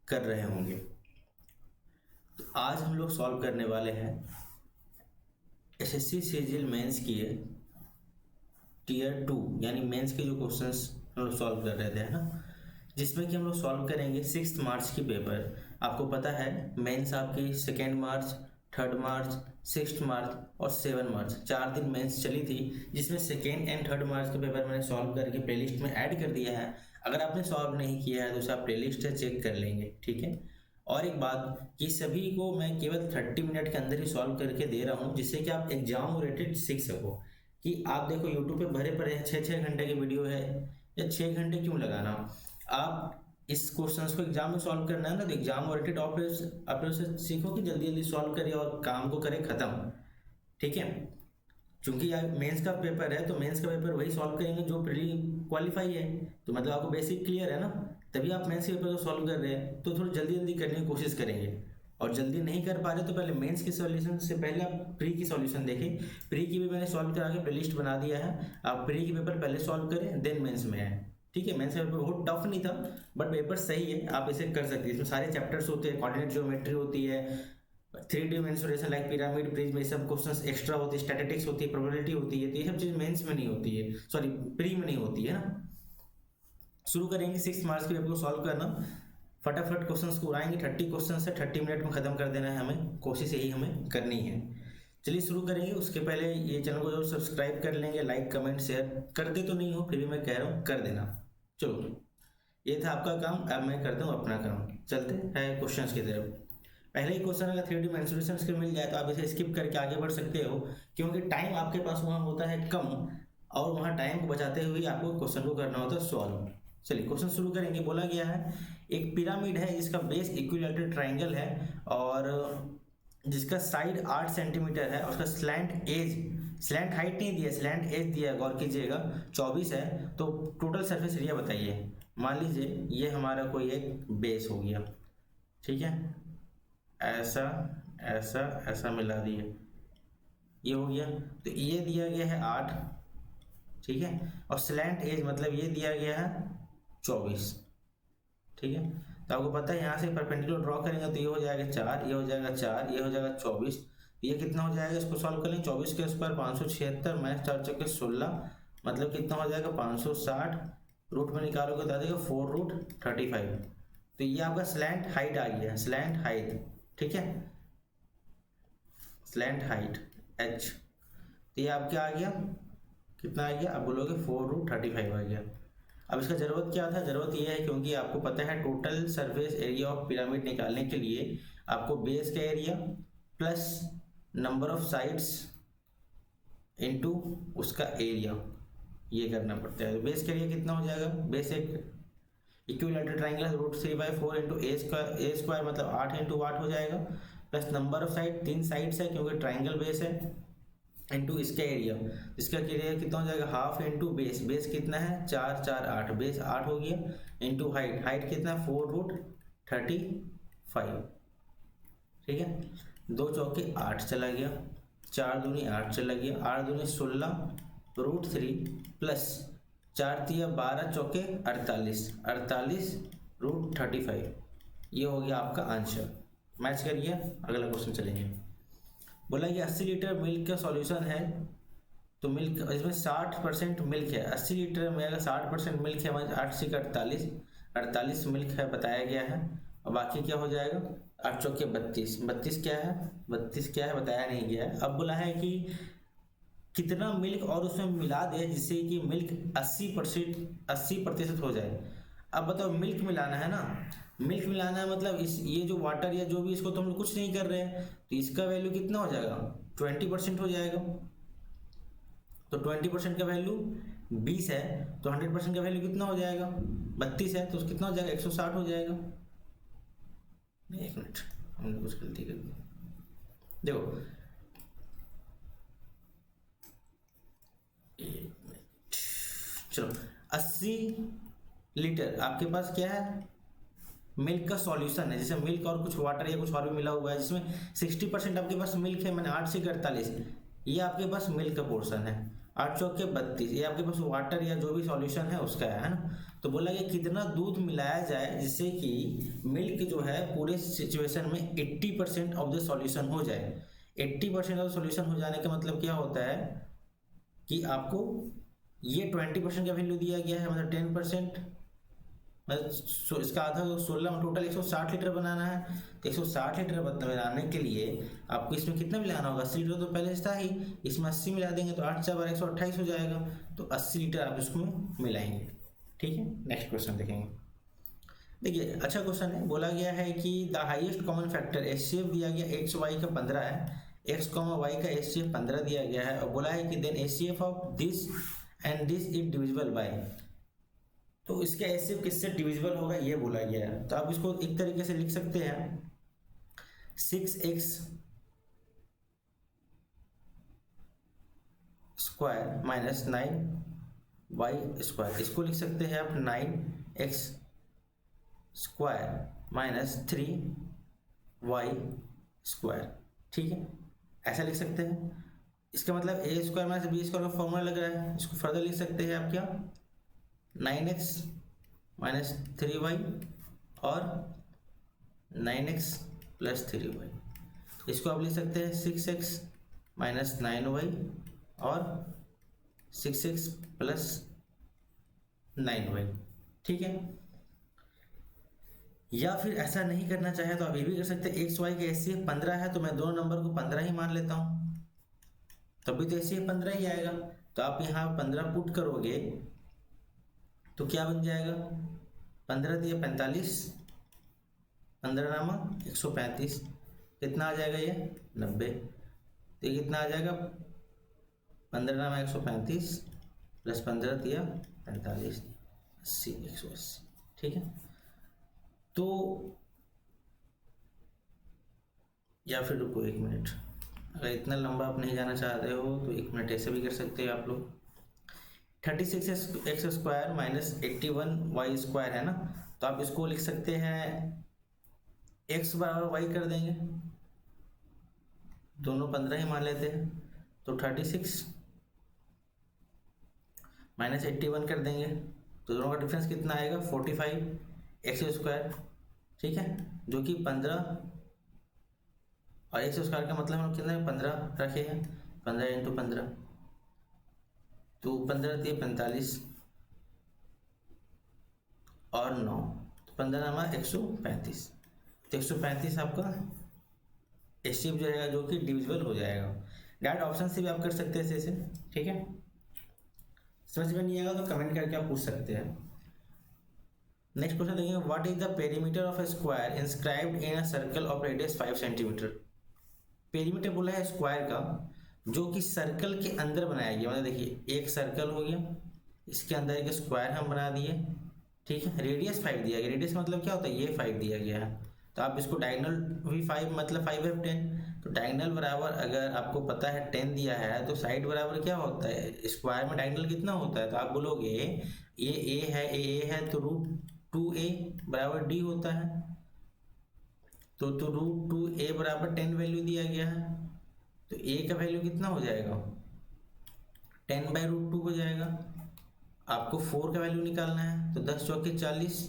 कर रहे होंगे। तो आज हम लोग सॉल्व करने वाले हैं एसएससी सीजीएल मेंस की है टीयर 2 यानी मेंस के जो क्वेश्चंस हम लोग सॉल्व कर रहे थे, है ना, जिसमें कि हम लोग सॉल्व करेंगे 6 मार्च की पेपर। आपको पता है मेंस आपकी 2 मार्च, 3 मार्च, 6 मार्च और 7 मार्च 4 दिन मेंस चली थी, जिसमें 2 एंड 3 मार्च का पेपर मैंने सॉल्व करके प्लेलिस्ट में ऐड कर दिया है। अगर आपने सॉल्व नहीं किया है तो उसे आप प्लेलिस्ट से चेक कर लेंगे, ठीक है। और एक बात कि सभी को मैं केवल 30 मिनट के अंदर ही सॉल्व करके दे रहा हूँ, जिससे कि आप एग्जाम ओरिएंटेड सीख सको। कि आप देखो यूट्यूब पे भरे पड़े हैं 6-6 घंटे की वीडियो है, या 6 घंटे क्यों लगाना। आप इस क्वेश्चंस को एग्जाम में सॉल्व करना है ना, तो एग्जाम ओरिएंटेड अपने से सीखो कि जल्दी जल्दी सॉल्व करिए और काम को करें खत्म, ठीक है। क्योंकि यार मेंस का पेपर है तो मेंस का पेपर वही सॉल्व करेंगे जो प्री क्वालिफाई है, तो मतलब आपको बेसिक क्लियर है ना, तभी आप मेंस के पेपर को सॉल्व कर रहे हैं। तो थोड़ी जल्दी जल्दी करने की कोशिश करेंगे, और जल्दी नहीं कर पा रहे तो पहले मेंस की सॉल्यूशन से पहले आप प्री की सॉल्यूशन देखें। प्री की भी मैंने सॉल्व करा के प्लेलिस्ट बना दिया है, आप प्री की पेपर पहले सॉल्व करें देन मेंस में है, ठीक है। मेंस का पेपर बहुत टफ नहीं था, बट पेपर सही है, आप इसे कर सकते हैं। इसमें सारे चैप्टर्स होते हैं, कोऑर्डिनेट ज्योमेट्री होती है, 3D mensuration like pyramid prism, ये सब क्वेश्चंस एक्स्ट्रा होती है, स्टैटिस्टिक्स होती है, प्रोबेबिलिटी होती है, तो ये सब चीज मेंस में नहीं होती है, सॉरी प्री में नहीं होती है ना। शुरू करेंगे 6 मार्च के पेपर को सॉल्व करना, फटाफट क्वेश्चंस को उड़ाएंगे। 30 क्वेश्चन है, 30 मिनट में खत्म कर देना है हमें, कोशिश यही हमें करनी है। चलिए शुरू करेंगे। उसके पहले ये चैनल को जरूर सब्सक्राइब कर लेंगे, लाइक कमेंट शेयर करते तो नहीं हो, फिर भी मैं कह रहा हूँ कर देना। चलो ये था आपका काम, अब मैं करता हूँ अपना काम। चलते हैं क्वेश्चंस की तरफ। पहले ही क्वेश्चन अगर 3D मेंसुरेशन स्किल मिल जाए तो आप इसे स्किप करके आगे बढ़ सकते हो, क्योंकि टाइम आपके पास वहाँ होता है कम, और वहाँ टाइम को बचाते हुए आपको क्वेश्चन को करना होता है सॉल्व। चलिए क्वेश्चन शुरू करेंगे। बोला गया है एक पिरामिड है जिसका बेस इक्विलैटरल ट्रायंगल है, और जिसका साइड 8 सेंटीमीटर है, और उसका स्लैंट हाइट नहीं दिया, स्लैंट एज दिया है, गौर कीजिएगा 24 है। तो टोटल सरफेस एरिया बताइए। मान लीजिए ये हमारा कोई एक बेस हो गया, ठीक है, ऐसा ऐसा ऐसा मिला दिए, ये हो गया। तो ये दिया गया है 8, ठीक है, और स्लैंट एज मतलब ये दिया गया है 24, ठीक है। तो आपको पता है यहाँ से परपेंडिकुलर ड्रॉ करेंगे तो ये हो जाएगा 4, ये हो जाएगा 4, ये हो जाएगा 24, ये कितना हो जाएगा, इसको सॉल्व कर लें। 24 के स्क्वायर 576, मैथ 4 चौके 16, मतलब कितना हो जाएगा 560, रूट में निकालोगे तो आ जाएगा 4√35। तो ये आपका स्लैंट हाइट आ गया, स्लैंट हाइट, ठीक है, स्लैंट हाइट h। तो ये आपका आ गया, कितना आ गया, आप बोलोगे 4√35 आ गया। अब इसका जरूरत क्या था, जरूरत ये है क्योंकि आपको पता है total surface area of pyramid निकालने के लिए आपको बेस का area plus number of sides into उसका एरिया, ये करना पड़ता है। बेस का एरिया कितना हो जाएगा, बेस एक इक्विलैटरल ट्रायंगल है, √3/4 इंटू ए स्क्वायर मतलब 8 इंटू 8 हो जाएगा, plus number of side 3 sides है क्योंकि ट्रायंगल बेस है, इंटू इसका एरिया, इसका एरिया कितना हो जाएगा हाफ इंटू बेस कितना है 4 4 8, बेस 8 हो गया, इंटू हाइट कितना है 4√35, ठीक है। 2 चौके 8 चला गया, 4 दूनी 8 चला गया, 8 दूनी 16 √3 प्लस 4 तिया 12 चौके 48 ये हो गया आपका आंसर। मैच करिए, अगला क्वेश्चन चलेंगे। बोला कि 80 लीटर मिल्क का सॉल्यूशन है, तो मिल्क इसमें 60% मिल्क है, 80 लीटर में अगर 60% मिल्क है, 8 से 48 मिल्क है बताया गया है, और बाकी क्या हो जाएगा 8 चौके 32 क्या है, 32 क्या है बताया नहीं गया है। अब बोला है कि कितना मिल्क और उसमें मिला दे जिससे कि मिल्क 80% हो जाए। अब बताओ मिल्क मिलाना है ना, मिल्क मिलाना है मतलब इस ये जो वाटर या जो भी, इसको तो हम लोग कुछ नहीं कर रहे हैं, तो इसका वैल्यू कितना हो जाएगा 20% हो जाएगा। तो 20% का वैल्यू 20 है, तो 100% का वैल्यू कितना हो जाएगा 32 है, तो कितना हो जाएगा 160 हो जाएगा। नहीं, एक मिनट, हमने कुछ गलती कर दी। देखो चलो 80 लीटर आपके पास क्या है मिल्क का सॉल्यूशन है, जैसे मिल्क और कुछ वाटर या कुछ और भी मिला हुआ है, जिसमें 60% आपके पास मिल्क है, मैंने 8 से 48, ये आपके पास मिल्क का पोर्शन है। 8 चौके 32, ये आपके पास वाटर या जो भी सॉल्यूशन है उसका है ना। तो बोला कि कितना दूध मिलाया जाए जिससे कि मिल्क जो है पूरे सिचुएशन में 80% ऑफ द सॉल्यूशन हो जाए। 80% ऑफ सॉल्यूशन हो जाने का मतलब क्या होता है कि आपको ये 20% का वैल्यू दिया गया है, मतलब 10%, मतलब इसका आधा 16 टोटल 160 लीटर बनाना है। तो 160 लीटर बनाने के लिए आपको इसमें कितना मिलाना होगा, 80 लीटर तो पहले से था ही, इसमें 80 मिला देंगे तो 8 4 128 हो जाएगा। तो 80 लीटर आप इसमें मिलाएंगे। ठीक है, नेक्स्ट क्वेश्चन देखेंगे। देखिए अच्छा क्वेश्चन है, बोला गया है कि the highest common factor HCF दिया गया एक्स वाई का 15 है, एक्स कॉमा वाई का एचसीएफ 15 दिया गया है, और बोला है कि then HCF of this and this is divisible by. तो इसका एचसीएफ किससे डिविजिबल होगा ये बोला गया है। तो आप इसको एक तरीके से लिख सकते हैं 6x square minus 9y square, इसको लिख सकते हैं आप 9x square minus 3y square. ठीक है, ऐसा लिख सकते हैं। इसका मतलब ए स्क्वायर माइनस बी स्क्वायर का फॉर्मूला लग रहा है, इसको फर्दर लिख सकते हैं आप क्या, 9x माइनस 3y और 9x प्लस 3y। इसको आप लिख सकते हैं 6x माइनस 9y और 6x प्लस 9y। ठीक है, या फिर ऐसा नहीं करना चाहे तो आप ये भी कर सकते हैं, एक्स वाई का एचसीएफ 15 है तो मैं दोनों नंबर को 15 ही मान लेता हूँ, तभी तो एचसीएफ 15 ही आएगा। तो आप यहाँ 15 पुट करोगे तो क्या बन जाएगा, 15 दिया 45, 15 नामा 135, कितना आ जाएगा ये 90। तो ये कितना आ जाएगा, 15 नामा 135 प्लस 15 दिया 45, 80 180। ठीक है, तो या फिर रुको 1 मिनट, अगर इतना लंबा आप नहीं जाना चाहते हो तो 1 मिनट ऐसे भी कर सकते हैं आप लोग। 36x square minus 81y square है ना, तो आप इसको लिख सकते हैं x बराबर y कर देंगे, दोनों 15 ही मान लेते हैं। तो 36 माइनस 81 कर देंगे तो दोनों का डिफरेंस कितना आएगा 45x स्क्वायर। ठीक है, जो कि 15 और x स्क्वायर का मतलब हम कितना 15 रखे हैं, 15 इंटू 15, तो 15 दिए 45 और 9, तो 15 नामा 135। तो 135 आपका एचसीएफ जो रहेगा जो कि डिविजिबल हो जाएगा। डायरेक्ट ऑप्शन से भी आप कर सकते हैं ऐसे। ठीक है, समझ में नहीं आएगा तो कमेंट करके आप पूछ सकते हैं। नेक्स्ट क्वेश्चन देखेंगे, what is the perimeter of A square inscribed in a circle of radius 5 centimetre. Perimeter बोला है स्क्वायर का जो कि सर्कल के अंदर बनाया गया, मतलब देखिए एक सर्कल हो गया, इसके अंदर एक स्क्वायर हम बना दिए। ठीक है, रेडियस 5 दिया गया, रेडियस मतलब क्या होता है, ये 5 दिया गया है। तो आप इसको डायगोनल भी 5 मतलब 5 है 10, तो डायगोनल बराबर अगर आपको पता है 10 दिया है तो साइड बराबर क्या होता है, स्क्वायर में डायगोनल कितना होता है। तो आप बोलोगे ये ए है, ए है तो √2a बराबर d होता है। तो √2a बराबर 10 वैल्यू दिया गया है, तो a का वैल्यू कितना हो जाएगा 10/√2 हो जाएगा। आपको 4 का वैल्यू निकालना है तो 10 चौके 40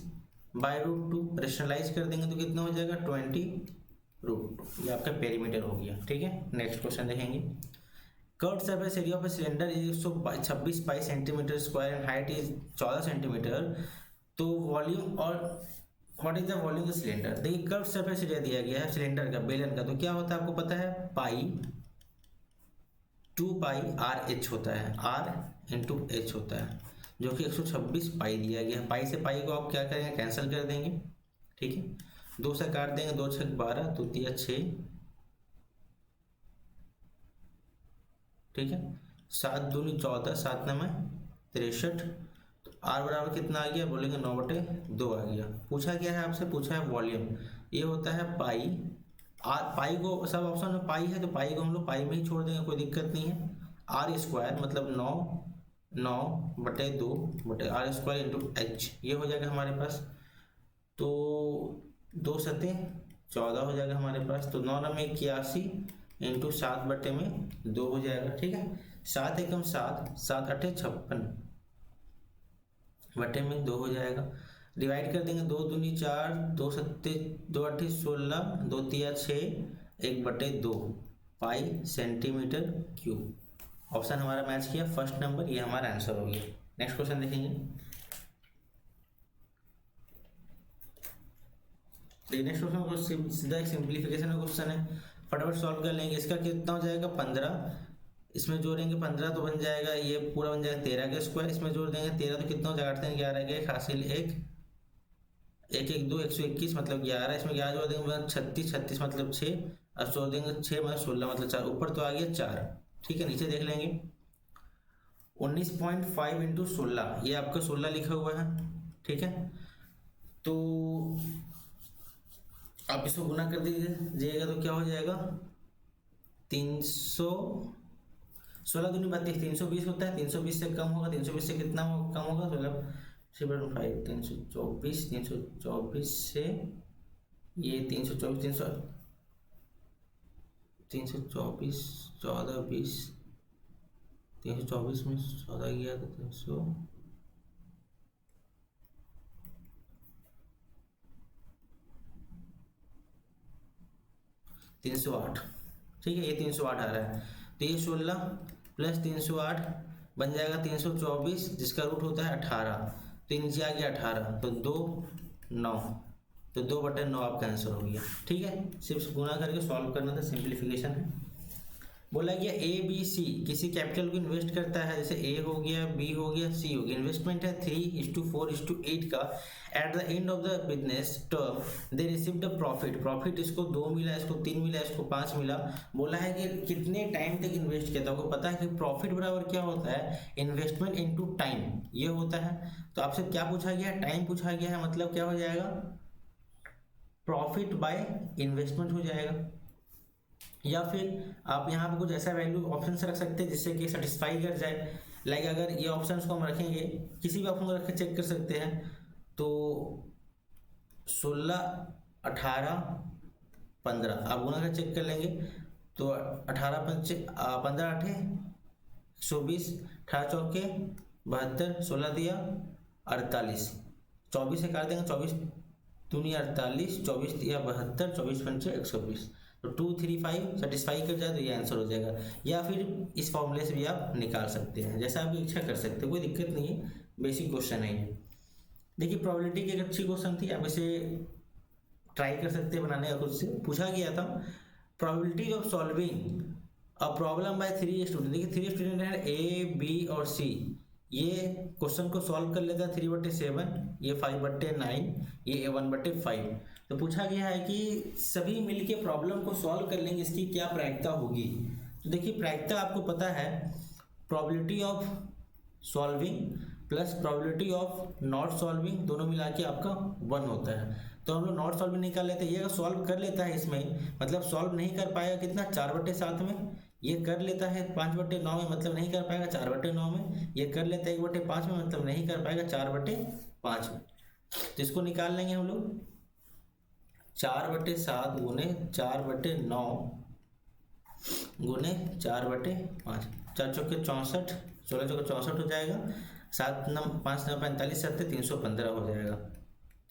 /√2 रेशनलाइज कर देंगे तो कितना हो जाएगा 20√2। ये आपका पेरीमीटर हो गया। ठीक है, नेक्स्ट क्वेश्चन देखेंगे, curved surface area of a cylinder is 126 pi centimetre square and height is 14 centimetre. तो वॉल्यूम और what is the volume of cylinder. देखिए कर्व्ड सरफेस एरिया दिया गया है सिलेंडर का, बेलन का, तो क्या होता है आपको पता है पाई 2πr/h होता है, r/h होता है, जो कि 126 पाई दिया गया है। पाई से पाई को आप क्या करेंगे कैंसिल कर देंगे। ठीक है, 2 से काट देंगे, 2 6 12, तो 3 6। ठीक है, 7 दूनी 14, 7 9 63। तो आर बराबर कितना आ गया, बोलेंगे 9/2 आ गया। पूछा क्या है आपसे, पूछा है वॉल्यूम, ये होता है पाई। पाई को सब ऑप्शन में पाई है तो पाई को हम लोग पाई में ही छोड़ देंगे, कोई दिक्कत नहीं है। आर स्क्वायर मतलब 9/2 आर स्क्वायर इंटू एच, ये हो जाएगा हमारे पास। तो 2 7 14 हो जाएगा हमारे पास। तो 9 9 81 इंटू 7/2 हो जाएगा। ठीक है, 7 एकम 7, 7 अठे 56 बटे में 2 हो जाएगा। डिवाइड कर देंगे, 2 दूनी 4, 2 सत्ते 2 अठे 16, 2 तिया 6, 1/2 पाई सेंटीमीटर क्यूब। ऑप्शन हमारा मैच किया, फर्स्ट नंबर, ये हमारा आंसर हो गया। नेक्स्ट क्वेश्चन देखेंगे। नेक्स्ट क्वेश्चन सीधा एक सिंप्लीफिकेशन का क्वेश्चन है, फटाफट सॉल्व कर लेंगे। इसका कितना हो जाएगा 15, इसमें जोड़ेंगे 15 तो बन जाएगा, ये पूरा बन जाएगा 13 का स्क्वायर। इसमें जोड़ देंगे 13 तो कितना हो जाएगा 8 11 के हासिल 1 1 1 2 121 मतलब 11। इसमें 11 जोड़ देंगे 36 36 मतलब 6 और जोड़ देंगे 6 मतलब 16 मतलब 4। ऊपर तो आ गया 4, ठीक है। नीचे देख लेंगे 19.5 इंटू 16, ये आपका 16 लिखा हुआ है, ठीक है। तो आप इसको गुना कर दीजिएगा तो क्या हो जाएगा 300, 16 दूनी 32, 320 होता है। 320 से कम होगा, 320 से कितना कम होगा 16/5, 324, 324 से ये 324, 324 14 20, 324 में 14 गया तो 308, ठीक है। ये 308 आ रहा है, तो ये 16 प्लस 308 बन जाएगा 324, जिसका रूट होता है 18, तो नीचे आ गया 18, तो 2 9, तो 2/9 आपका आंसर हो गया, ठीक है। सिर्फ गुना करके सॉल्व करना था, सिंप्लीफिकेशन है। बोला गया ए बी सी किसी कैपिटल को इन्वेस्ट करता है, जैसे ए हो गया, बी हो गया, सी हो गया। इन्वेस्टमेंट है 3:4:8 का। At the end of the business term they received a profit, profit इसको 2 मिला, इसको 3 मिला, इसको 5 मिला। बोला है कि कितने टाइम तक इन्वेस्ट किया था। आपको पता है कि प्रॉफिट बराबर क्या होता है, इन्वेस्टमेंट इनटू टाइम, ये होता है। तो आपसे क्या पूछा गया है, टाइम पूछा गया है, मतलब क्या हो जाएगा प्रॉफिट बाय इन्वेस्टमेंट हो जाएगा। या फिर आप यहाँ पे कुछ ऐसा वैल्यू ऑप्शन से रख सकते हैं जिससे कि सेटिस्फाई कर जाए। लाइक अगर ये ऑप्शन को हम रखेंगे, किसी भी ऑप्शन को रख के चेक कर सकते हैं, तो 16 18 15 आप गुना कर चेक कर लेंगे, तो 18 15 8 120, 18 चौके 72, 16 दिया 48, 24 से काट देंगे, 24 दूनी 48, 24 दिया 72, 24 पंचे 120, तो 235 सेटिस्फाई कर जाए तो ये आंसर हो जाएगा। या फिर इस फॉर्मूले से भी आप निकाल सकते हैं, जैसा आप इच्छा कर सकते हैं, कोई दिक्कत नहीं है, बेसिक क्वेश्चन है ये। देखिए प्रोबेबिलिटी की एक अच्छी क्वेश्चन थी, आप इसे ट्राई कर सकते हैं बनाने का। खुद से पूछा गया था probability of solving a problem by 3 student. देखिए 3 स्टूडेंट है, ए बी और सी। ये क्वेश्चन को सॉल्व कर लेता है 3/7, ये 5/9, ये 1/5। तो पूछा गया है कि सभी मिलके प्रॉब्लम को सॉल्व कर लेंगे, इसकी क्या प्रायिकता होगी। तो देखिए प्रायिकता आपको पता है, probability of solving plus probability of not solving दोनों मिला के आपका 1 होता है। तो हम लोग नॉट सॉल्विंग निकाल लेते हैं। ये अगर सॉल्व कर लेता है इसमें, मतलब सॉल्व नहीं कर पाएगा कितना 4/7 में, ये कर लेता है 5/9 में, मतलब नहीं कर पाएगा 4/9 में, ये कर लेता है 1/5 में, मतलब नहीं कर पाएगा 4/5 में। तो इसको निकाल लेंगे हम लोग, 4/7 गुने 4/9 गुने 4/5, 4 चौके 64, 16 चौके 64 हो जाएगा, 7 9 5 9 45 7 315 हो जाएगा।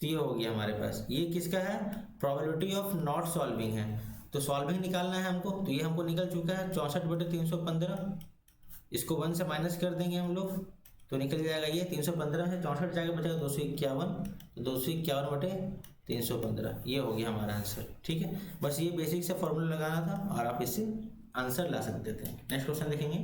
तो ये हो गया हमारे पास। ये किसका है, प्रोबेबिलिटी ऑफ नॉट सॉल्विंग है। तो सॉल्विंग निकालना है हमको, तो ये हमको निकल चुका है 64/315। इसको 1 से माइनस कर देंगे हम लोग, तो निकल जाएगा ये 315 है, 64 जाएगा बचेगा 251, तो 251/315, ये हो गया हमारा आंसर, ठीक है। बस ये बेसिक से फॉर्मूला लगाना था और आप इससे आंसर ला सकते थे। नेक्स्ट क्वेश्चन देखेंगे।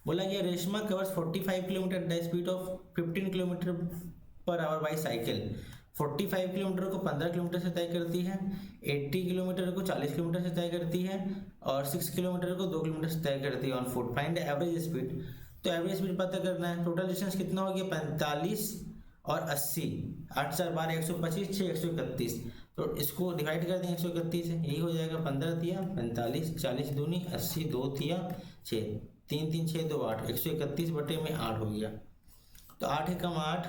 बोला गया Reshma covers 45 kilometre at the speed of 15 km/h by cycle. 45 kilometre को 15 किलोमीटर से तय करती है, 80 किलोमीटर को 40 किलोमीटर से तय करती है, और 6 किलोमीटर को 2 किलोमीटर से तय करती है on foot. Find average speed, तो एवरेज स्पीड पता करना है। टोटल डिस्टेंस कितना हो गया 45 और 80, 8 4 12 125, 6 131, तो इसको डिवाइड कर देंगे 131 से, यही हो जाएगा 15 दिया 45, 40 दूनी 80, 2 दिया 6, 3 3 6 2 8, 131/8 हो गया। तो 8 एकम 8,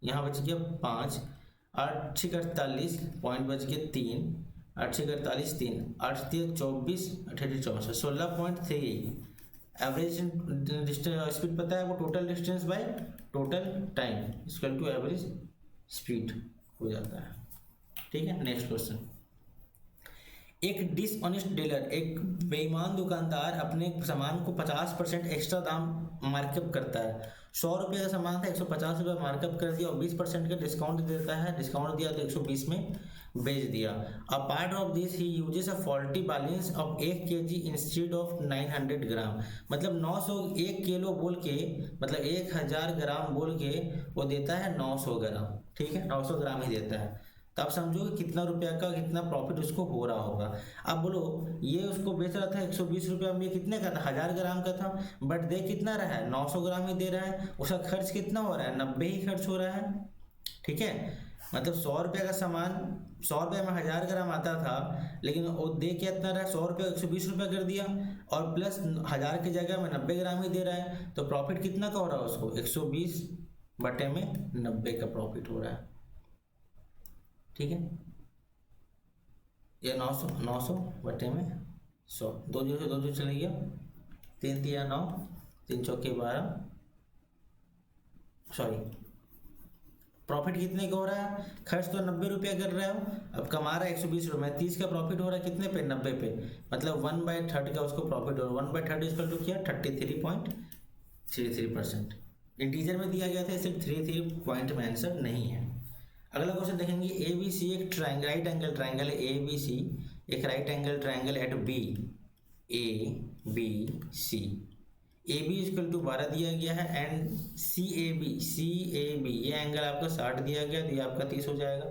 यहाँ बच गया 5, 8 6 48, पॉइंट बच गया 3, 8 6 48 3, 8 3 24, 8 8 64, 16.3 एवरेज डिस्टेंस स्पीड पता है, वो total distance by total time equal to average speed हो जाता है। ठीक है, नेक्स्ट क्वेश्चन। एक डिसऑनेस्ट डीलर, एक बेईमान दुकानदार अपने सामान को 50% एक्स्ट्रा दाम मार्कअप करता है। 100 रुपये का सामान था, 150 रुपये मार्कअप कर दिया और 20% का डिस्काउंट देता है। डिस्काउंट दिया तो 120 में बेच दिया। Apart of this he uses a faulty balance of 1 kg instead of 900 ग्राम। मतलब 901 किलो बोल के, मतलब 1000 ग्राम बोल के वो देता है 900 ग्राम। ठीक है, 900 ग्राम ही देता है। तो आप समझो कि कितना रुपया का कितना प्रॉफिट उसको हो रहा होगा। अब बोलो, ये उसको बेच रहा था 120 रुपया में, कितने का था, 1000 ग्राम का था, बट दे कितना रहा है, 900 ग्राम ही दे रहा है। उसका खर्च कितना हो रहा है, 90 ही खर्च हो रहा है। ठीक है, मतलब 100 रुपये का सामान, 100 रुपये में 1000 ग्राम आता था, लेकिन वो दे क्या इतना रहा है, 100 रुपये 120 रुपये कर दिया, और प्लस 1000 की जगह में 90 ग्राम ही दे रहा है। तो प्रॉफिट कितना का हो रहा है उसको, 120 बटे में 90 का प्रॉफिट हो रहा है। ठीक है, ये 900 बटे में 100, 2 जीरो से 2 जीरो चले गया, 3 तिया 9, 3 चौके 12, सॉरी प्रॉफिट कितने का हो रहा है, खर्च तो 90 रुपया कर रहा है, अब कमा रहा है 120 रुपये, 30 का प्रॉफिट हो रहा है कितने पे, 90 पे, मतलब 1/3 का उसको प्रॉफिट हो रहा है। 1/3 इसका तो क्या, 33.33%। इंटीजर में दिया गया था, सिर्फ 33 पॉइंट में आंसर नहीं है। अगला क्वेश्चन देखेंगे, ए बी सी एक राइट एंगल ट्राइंगल है, ए बी सी एक right angle triangle at B, A B C, A B equal to 12 दिया गया है, एंड सी ए बी ये एंगल आपका 60 दिया गया, तो ये आपका 30 हो जाएगा।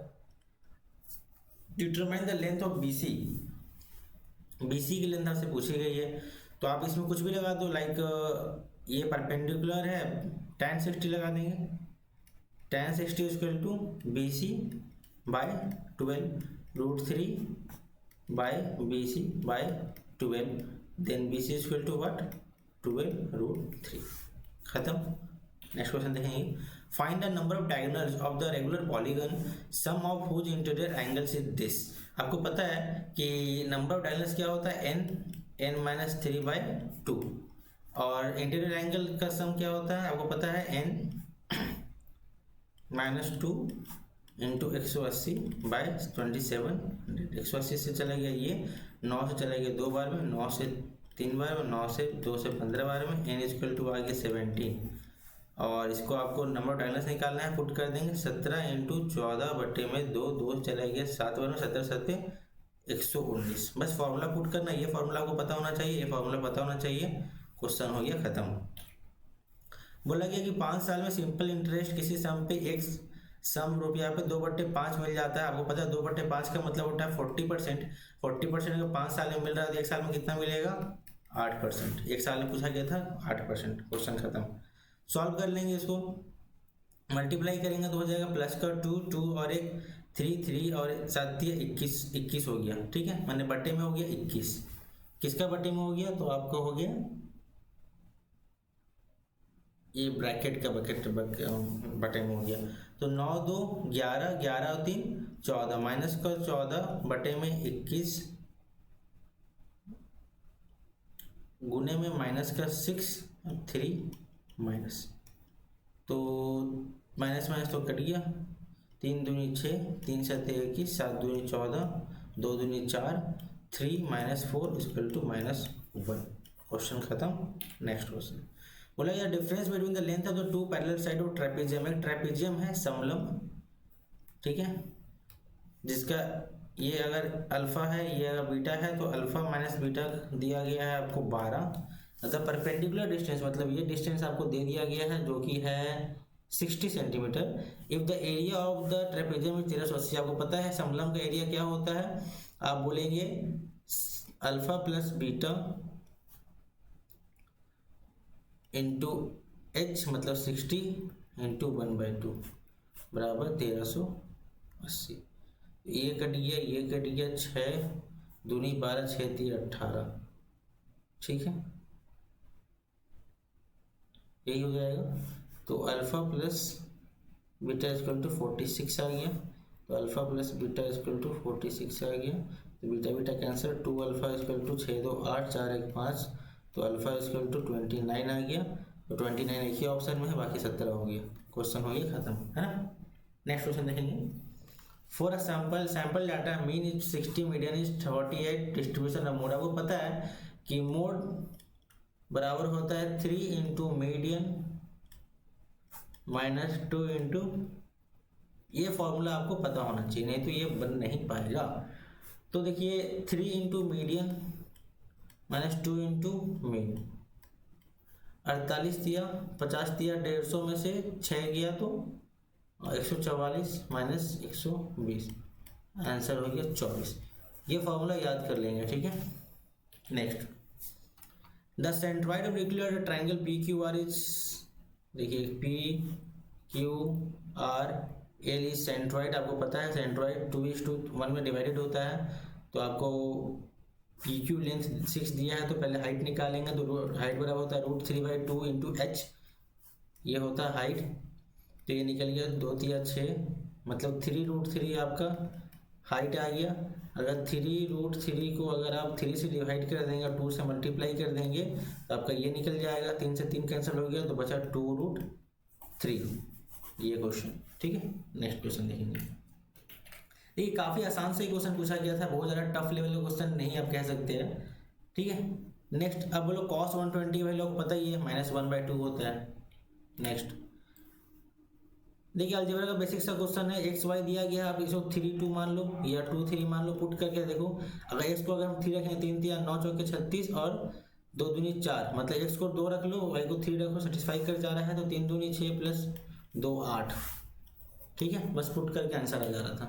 Determine the length of B C, B C की लेंथ आपसे पूछी गई है, तो आप इसमें कुछ भी लगा दो, लाइक ये परपेंडिकुलर है, tan 60 लगा देंगे, tan 60 equal to B C by 12√3 by B C by 12, then B C equal to what, 12√3। खत्म। नेक्स्ट क्वेश्चन देखेंगे, find the number of diagonals of the regular polygon, sum of whose interior angles is this. आपको पता है कि number of diagonals क्या होता है, n-3/2, और इंटीरियर एंगल का सम क्या होता है, आपको पता है n-2 इंटू 180/2700। 180 से चला गया ये, 9 से चला गया 2 बार में, 9 से 3 बार में, 9 से 2 से 15 बार में, n इक्वल टू आ गया 17। और इसको आपको नंबर ऑफ डायगोनल्स निकालना है, पुट कर देंगे 17 इंटू 14 बटे में 2, 2 चला गया 7 बार में, 17 7 119। बस फॉर्मूला पुट करना, ये फॉर्मूला आपको पता होना चाहिए, ये फॉर्मूला पता होना चाहिए, क्वेश्चन हो गया खत्म। बोला गया कि 5 साल में सिंपल इंटरेस्ट किसी सम पे एक सम रुपया पे 2/5 मिल जाता है। आपको पता है 2/5 का मतलब होता है 40%। 40% का 5 साल में मिल रहा है, तो 1 साल में कितना मिलेगा, 8%। 1 साल में पूछा गया था 8%। क्वेश्चन खत्म। सॉल्व कर लेंगे इसको, मल्टीप्लाई करेंगे तो हो जाएगा प्लस का 2 और एक 3 और 7 21 हो गया। ठीक है, मैंने बट्टे में हो गया 21, किसका बट्टे में हो गया, तो आपका हो गया ये ब्रैकेट का बटे में हो गया। तो 9 2 11, 11 और 3 14, माइनस का 14 बटे में 21 गुने में माइनस का 6 3 माइनस, तो माइनस माइनस तो कट गया, 3 दूनी 6, 3 7 21, 7 दूनी 14, 2 दूनी 4, 3 - 4 इक्वल टू -1। क्वेश्चन खत्म। नेक्स्ट क्वेश्चन बोला यार, difference between the length of the 2 parallel side of trapezium. एक ट्रेपेजियम है समलंब, ठीक है, जिसका ये अगर अल्फा है, ये अगर बीटा है, तो अल्फा माइनस बीटा दिया गया है आपको 12। मतलब परपेंडिकुलर डिस्टेंस, मतलब ये डिस्टेंस आपको दे दिया गया है जो कि है 60 centimetre. If the area of the trapezium is 1380। आपको पता है समलंब का एरिया क्या होता है, आप बोलेंगे alpha plus beta into H, मतलब 60 इंटू 1/2 बराबर 1380। ये कट गया, ये कट गया, 6 दूनी 12, 6 3 18। ठीक है, यही हो जाएगा। तो alpha plus beta equal to 46 आ गया, तो alpha plus beta equal to 46 आ गया, तो beta beta cancel, 2 alpha equal to 6 2 8 4 1 5, तो अल्फा इक्वल टू 29 आ गया, तो 29 एक ही ऑप्शन में है, बाकी 17 हो गया। क्वेश्चन हो गया खत्म, है ना। नेक्स्ट क्वेश्चन देखेंगे। For a sample data mean is 60, median is 48, distribution of mode. आपको पता है कि मोड बराबर होता है 3 इंटू मीडियन माइनस 2 इंटू, ये फॉर्मूला आपको पता होना चाहिए, नहीं तो ये बन नहीं पाएगा। तो देखिए 3 into median minus 2 into mean, 48 दिया, 50 दिया, 150 में से 6 गया तो 144 माइनस 120, आंसर हो गया 24। ये फॉर्मूला याद कर लेंगे, ठीक है। Next, the centroid of nuclear triangle P Q R is, देखिए P Q R L is centroid. आपको पता है सेंट्रॉइड 2:1 में डिवाइडेड होता है। तो आपको पी क्यू लेंथ 6 दिया है, तो पहले हाइट निकालेंगे, तो हाइट बराबर होता है √3/2 इंटू एच, ये होता है हाइट। तो ये निकल गया 2 3 6, मतलब 3√3 आपका हाइट आ गया। अगर 3√3 को अगर आप 3 से डिवाइड कर देंगे, 2 से मल्टीप्लाई कर देंगे, तो आपका ये निकल जाएगा, 3 से 3 कैंसिल हो गया, तो बचा 2√3। ये क्वेश्चन, ठीक है। नेक्स्ट क्वेश्चन देखेंगे। देखिए काफ़ी आसान से क्वेश्चन पूछा गया था, बहुत ज़्यादा टफ लेवल का क्वेश्चन नहीं आप कह सकते हैं, ठीक है। नेक्स्ट, अब बोलो cos 120 भाई लोग पता ही है -1/2 होता है। नेक्स्ट देखिए अलजेब्रा का बेसिक सा क्वेश्चन है, एक्स वाई दिया गया, आप इसको 3 2 मान लो या 2 3 मान लो, पुट करके देखो। अगर एक्स को अगर हम 3 रखें, 3 3 9 चौके 36 और 2 दूनी 4, मतलब एक्स को 2 रख लो, वाई को 3 रखो, सेटिस्फाई कर जा रहा है, तो 3 दूनी 6 प्लस 2 8, ठीक है। बस पुट करके आंसर आ जा रहा था।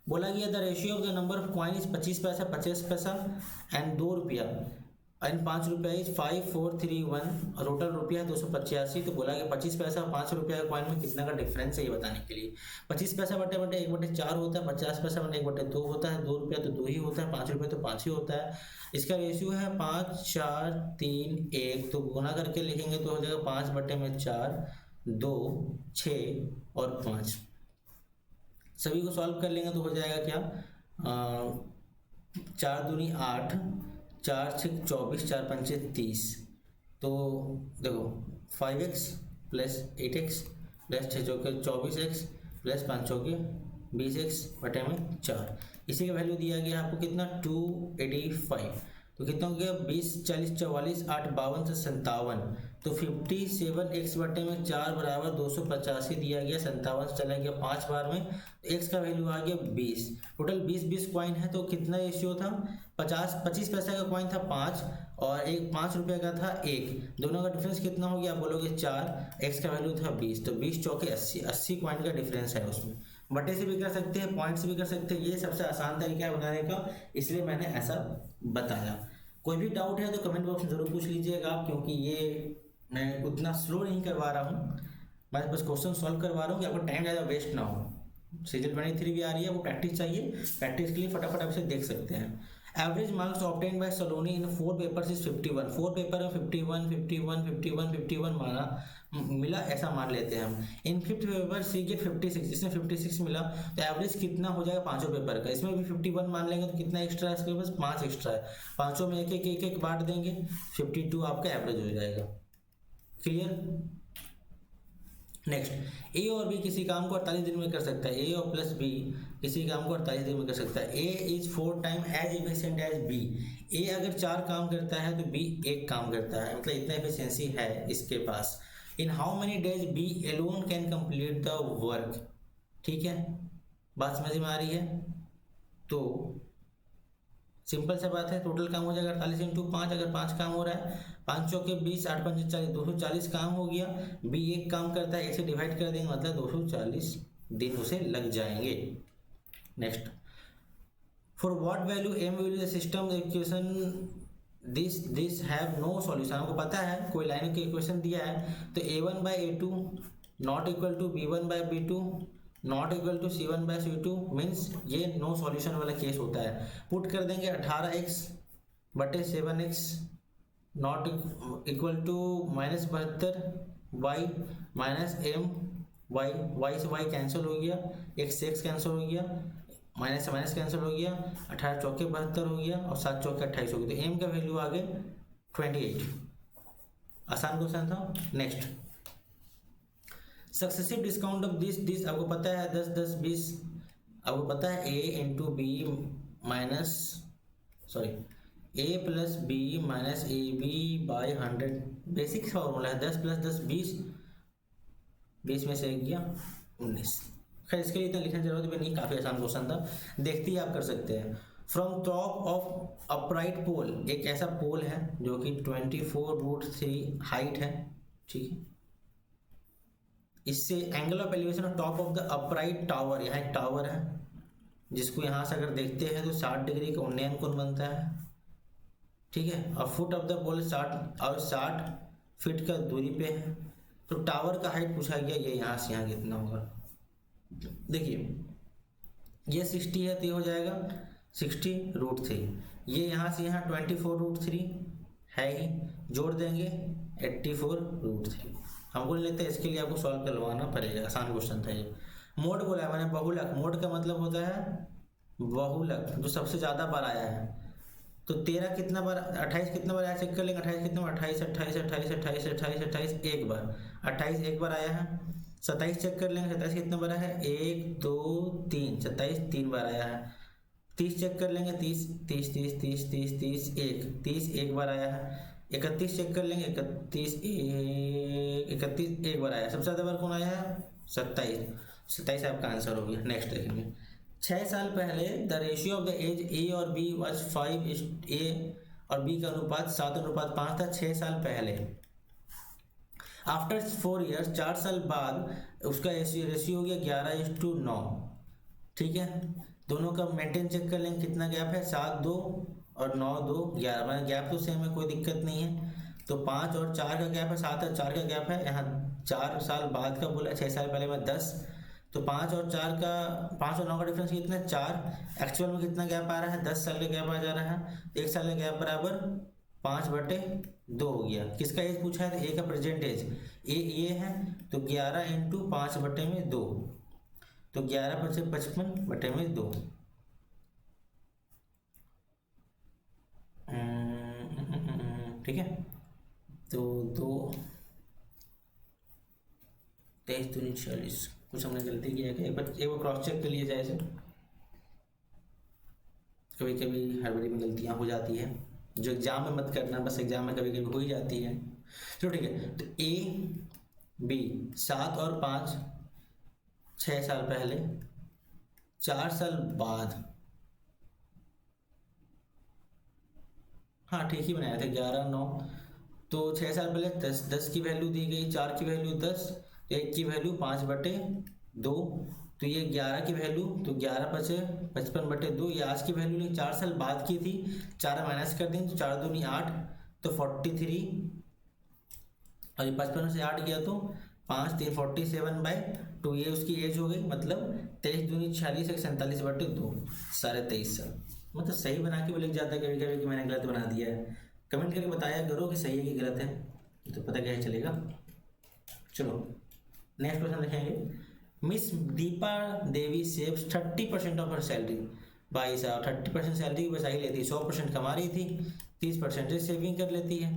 बोला गया the ratio of the number of coin is 25 पैसा 50 पैसा एंड 2 रुपया एंड 5 रुपया इज 5 4 3 1, और टोटल रुपया है 285। तो बोला गया 25 पैसा और 5 रुपया कॉइन में कितना का डिफरेंस है ये बताने के लिए। 25 पैसा बटे 1/4 होता है, 50 पैसा बटे 1/2 होता है, 2 रुपया तो 2 ही होता है, 5 रुपये तो 5 ही होता है। इसका रेशियो है 5 4 3 1, तो गुना करके लिखेंगे तो हो जाएगा 5/4 2 6 और 5। सभी को सॉल्व कर लेंगे तो हो जाएगा क्या, 4 दूनी 8, 4 6 24, 4 पंचे 30। तो देखो 5x प्लस 8x प्लस 6 चौके 24x प्लस 5 चौके 20x बटे में 4। इसी का वैल्यू दिया गया आपको कितना 285। तो कितना हो गया 20 40 44 8 52 से 57, तो 57x बटे में 4 बराबर 285 दिया गया। 57 से चला गया 5 बार में, x का वैल्यू आ गया 20। टोटल 20 कॉइन है, तो कितना रेशियो था 25 पैसा का कॉइन था 5 और एक 5 रुपये का था 1, दोनों का डिफरेंस कितना हो गया आप बोलोगे 4, x का वैल्यू था 20, तो 20 चौके 80 कॉइन का डिफरेंस है उसमें। बटे से भी कर सकते हैं, पॉइंट से भी कर सकते हैं, ये सबसे आसान तरीका है बनाने का, इसलिए मैंने ऐसा बताया। कोई भी डाउट है तो कमेंट बॉक्स में ज़रूर पूछ लीजिएगा आप, क्योंकि ये मैं उतना स्लो नहीं करवा रहा हूँ, मैं बस क्वेश्चन सॉल्व करवा रहा हूँ कि आपको टाइम ज़्यादा वेस्ट ना हो। सीजन 23 भी आ रही है, वो प्रैक्टिस चाहिए, प्रैक्टिस के लिए फटाफट आप इसे देख सकते हैं। Average marks obtain bye Saloni in 4 papers is 51। 4 paper में 51 51 51 51 माना मिला, ऐसा मान लेते हैं हम। इन 5th पेपर सी गेट 56, इसमें 56 मिला, तो एवरेज कितना हो जाएगा पांचों पेपर का। इसमें भी 51 मान लेंगे तो कितना एक्स्ट्रा है इसके पास, 5 एक्स्ट्रा है, पांचों में एक एक बांट देंगे, 52 आपका एवरेज हो जाएगा। क्लियर। नेक्स्ट, ए और बी किसी काम को 48 दिन में कर सकता है, ए और प्लस बी किसी काम को 48 दिन में कर सकता है। A is 4 time as efficient as B. A अगर 4 काम करता है तो बी 1 काम करता है, मतलब इतना एफिशिएंसी है इसके पास। In how many days B alone can complete the work. ठीक है, बात समझ में आ रही है। तो सिंपल सा बात है, टोटल काम हो जाएगा 48 इंटू 5। अगर 5 काम हो रहा है, 5 चौके 20, 8 पंचे 40, 240 काम हो गया। बी 1 काम करता है, 1 से डिवाइड कर देंगे, मतलब 240 दिन उसे लग जाएंगे। Next, for what value M will the system equation this have no solution. आपको पता है कोई लाइन के इक्वेशन दिया है, तो a1/a2 not equal to b1/b2 not equal to c1/c2 means ये नो सॉल्यूशन वाला केस होता है। पुट कर देंगे 18x बटे 7x नॉट इक्वल टू -72y माइनस m y से y कैंसिल हो गया, x से x कैंसिल हो गया, माइनस से माइनस कैंसिल हो गया, 18 चौके 72 हो गया और 7 चौके 28 हो गया। तो m का वैल्यू आ गया 28। आसान क्वेश्चन था। Next, successive discount of this आपको पता है 10 10 20, आपको पता है A into B minus A plus B minus A B by 100, basic formula है। 10 प्लस 10 20, 20 में से 1 गया 19। खैर इसके लिए इतना लिखने की जरूरत भी नहीं, काफ़ी आसान क्वेश्चन था, देखते ही आप कर सकते हैं। फ्रॉम टॉप ऑफ अपराइट पोल, एक ऐसा पोल है जो कि 24√3 हाइट है, ठीक है। इससे angle of elevation of top of the upright tower, यहाँ एक टावर है जिसको यहाँ से अगर देखते हैं तो 60 डिग्री का उन्नयन कोण बनता है, ठीक है। और foot of the pole 60 feet का दूरी पे है। तो टावर का हाइट पूछा गया, ये यहाँ से यहाँ कितना होगा। देखिए ये 60 है तो ये हो जाएगा 60√3, ये यहाँ से यहाँ 24√3 है ही, जोड़ देंगे 84√3। हमको नहीं लगता इसके लिए आपको सॉल्व करवाना पड़ेगा, आसान क्वेश्चन था ये। मोड बोला है मैंने, बहुलक। मोड का मतलब होता है बहुलक, जो सबसे ज़्यादा बार आया है। तो 13 कितना बार, 28 कितना बार आया चेक कर लेंगे। 28 कितना बार, 28 28 28 28 28 28 एक बार, 28 एक बार आया है। 27 चेक कर लेंगे, 27 कितना बार है, 1 2 3, 27 3 बार आया है। 30 चेक कर लेंगे, 30 30 30 30 30 30 1, 30 एक बार आया है। 31 चेक कर लेंगे, 31 एक बार आया है। सबसे ज़्यादा बार कौन आया है, 27 आपका आंसर हो गया। नेक्स्ट देखेंगे, 6 साल पहले the ratio of the age A और बी वाज 5, ए और बी का अनुपात 7:5 था 6 साल पहले। आफ्टर 4 ईयर्स, 4 साल बाद उसका रेशियो हो गया 11:9, ठीक है। दोनों का मेंटेन चेक कर लेंगे, कितना गैप है, 7 2 और 9 2 11, मतलब गैप तो सेम है, कोई दिक्कत नहीं है। तो 5 और 4 का गैप है, 7 और 4 का गैप है। यहाँ 4 साल बाद का बोला, 6 साल पहले में 10, तो 5 और 9 का डिफरेंस कितना है, 4। एक्चुअल में कितना गैप आ रहा है, 10 साल का गैप आ जा रहा है। 1 साल का गैप बराबर 5/2 हो गया। किसका एज पूछा है, ए का प्रेजेंट एज, ये है तो 11 × 5/2, तो 11 × 55/2, ठीक है। तो 2 23 दूनी 40, कुछ हमने गलती किया है, एक बार क्रॉस चेक कर लिया जाए इसे। कभी कभी हड़बड़ी में गलतियां हो जाती है, जो एग्जाम में मत करना, बस एग्जाम में कभी कभी हो ही जाती है। चलो ठीक है, तो ए बी 7 और 5 6 साल पहले, 4 साल बाद, हाँ ठीक ही बनाया था, 11 9। तो 6 साल पहले 10 की वैल्यू दी गई, 4 की वैल्यू 10, 1 की वैल्यू 5/2, तो ये 11 की वैल्यू, तो 11 बचे 55/2। ये आज की वैल्यू नहीं, 4 साल बाद की थी, 4 माइनस कर देंगे तो 4 दूनी 8, तो 43, और ये 55 से 8 गया तो 5 3 47/2, ये उसकी एज हो गई, मतलब 23 दूनी 46, 47/2, 23.5 साल। मतलब सही बना के वो लिख जाता है कभी कभी कि मैंने गलत बना दिया है। कमेंट करके बताया करो कि सही है कि गलत है, तो पता क्या चलेगा। चलो नेक्स्ट क्वेश्चन देखेंगे। Miss Deepa Devi saves 30% of her salary. भाई साहब 30% सैलरी बचाई लेती, 100% कमा रही थी, 30% सेविंग कर लेती है,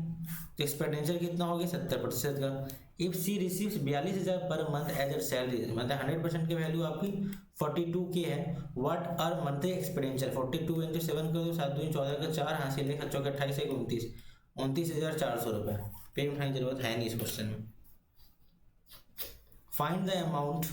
तो एक्सपेंडिचर कितना हो गया 70% का। If C receives 42,000 per month as a salary, मतलब 100% की वैल्यू आपकी 42K है। व्हाट आर मंथली एक्सपेंडिचर, 42 × 7 कर दो, 7 दूनी 14 का 4, हासिल है खर्चों का 28 1 29, 29,400 रुपये। पेन उठाने की जरूरत है नहीं इस क्वेश्चन में। Find the amount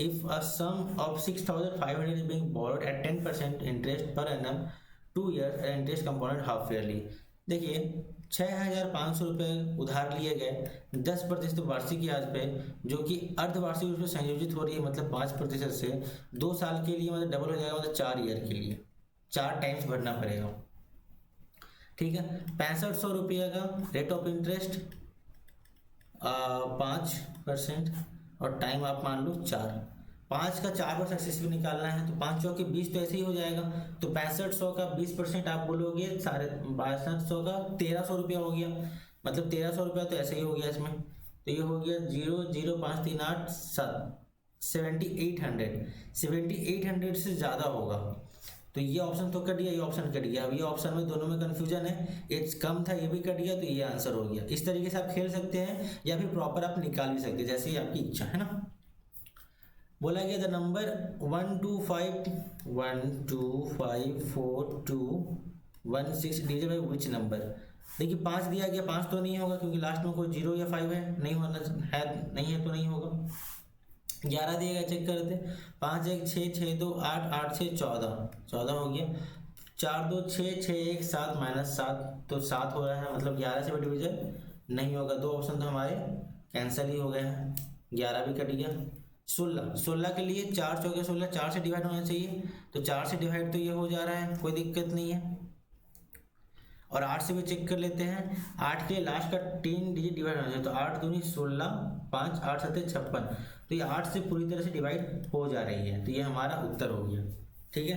if a sum of 6,500 is being borrowed at 10% interest per annum 2 years and interest component half yearly। देखिए 6,500 रुपये उधार लिए गए 10% वार्षिक ब्याज पे, जो कि अर्धवार्षिक रूप से संयोजित हो रही है, मतलब 5% से 2 साल के लिए, मतलब डबल हो जाएगा, मतलब 4 ईयर के लिए 4 टाइम्स भरना पड़ेगा, ठीक है। 6500 रुपये का रेट ऑफ इंटरेस्ट 5%, और टाइम आप मान लो 4। 5 का 4 बार सक्सेसफुल निकालना है, तो 5 चौके 20, तो ऐसे ही हो जाएगा। तो 6500 का 20% आप बोलोगे 62,500 का 1,300 रुपया हो गया, मतलब 1,300 रुपया तो ऐसे ही हो गया इसमें। तो ये हो गया 00538 7 7800 से ज़्यादा होगा। तो तो ये ऑप्शन तो कट गया, ये ऑप्शन कट गया। अब ये ऑप्शन में दोनों में कंफ्यूजन है, ये कम था ये भी कट गया, तो ये आंसर हो गया। इस तरीके से आप खेल सकते हैं या फिर प्रॉपर आप निकाल भी सकते हैं, जैसे ही आपकी इच्छा है ना। बोला गया the number 1 2 5 4 2 1 6 divided by which number. देखिए 5 दिया गया, 5 तो नहीं होगा क्योंकि लास्ट में कोई 0 या 5 है, नहीं होना है, नहीं है तो नहीं होगा। 11 दिया गया, चेक करते, 5 1 6 6 2 8 8 6 14 14 हो गया। 4 2 6 6 1 7 -7 तो 7 हो रहा है, मतलब 11 से भी डिवीजन नहीं होगा। दो ऑप्शन तो हमारे कैंसिल ही हो गए हैं, 11 भी कट गया। 16 के लिए 4 चौके 16, 4 से डिवाइड होना चाहिए, तो 4 से डिवाइड तो ये हो जा रहा है, कोई दिक्कत नहीं है। और 8 से भी चेक कर लेते हैं, 8 के लास्ट का 3 डिजिट डिवाइड होना चाहिए, तो 8 दूनी 16, 5 8 7 56, तो ये 8 से पूरी तरह से डिवाइड हो जा रही है, तो ये हमारा उत्तर हो गया। ठीक है,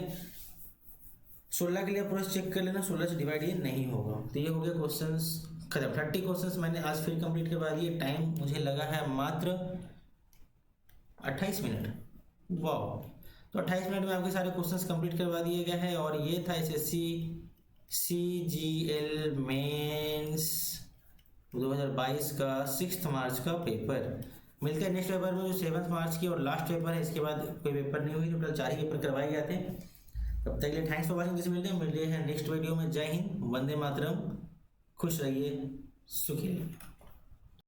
16 के लिए पूरा चेक कर लेना, 16 से डिवाइड ये नहीं होगा। तो ये हो गया क्वेश्चंस खत्म। 30 क्वेश्चंस मैंने आज फिर कंप्लीट करवा दिए। टाइम मुझे लगा है मात्र 28 मिनट। वाह, तो 28 मिनट में आपके सारे क्वेश्चंस कंप्लीट करवा दिए गए हैं। और ये था एसएससी CGL मेंस 2022 का 6 मार्च का पेपर। मिलते हैं नेक्स्ट पेपर में जो 7 मार्च की और लास्ट पेपर है, इसके बाद कोई पेपर नहीं हुई, टोटल 4 ही पेपर करवाए गए थे। तब तक के लिए thanks for watching this video. मिलते हैं नेक्स्ट वीडियो में। जय हिंद, वंदे मातरम, खुश रहिए, सुखी रहिए।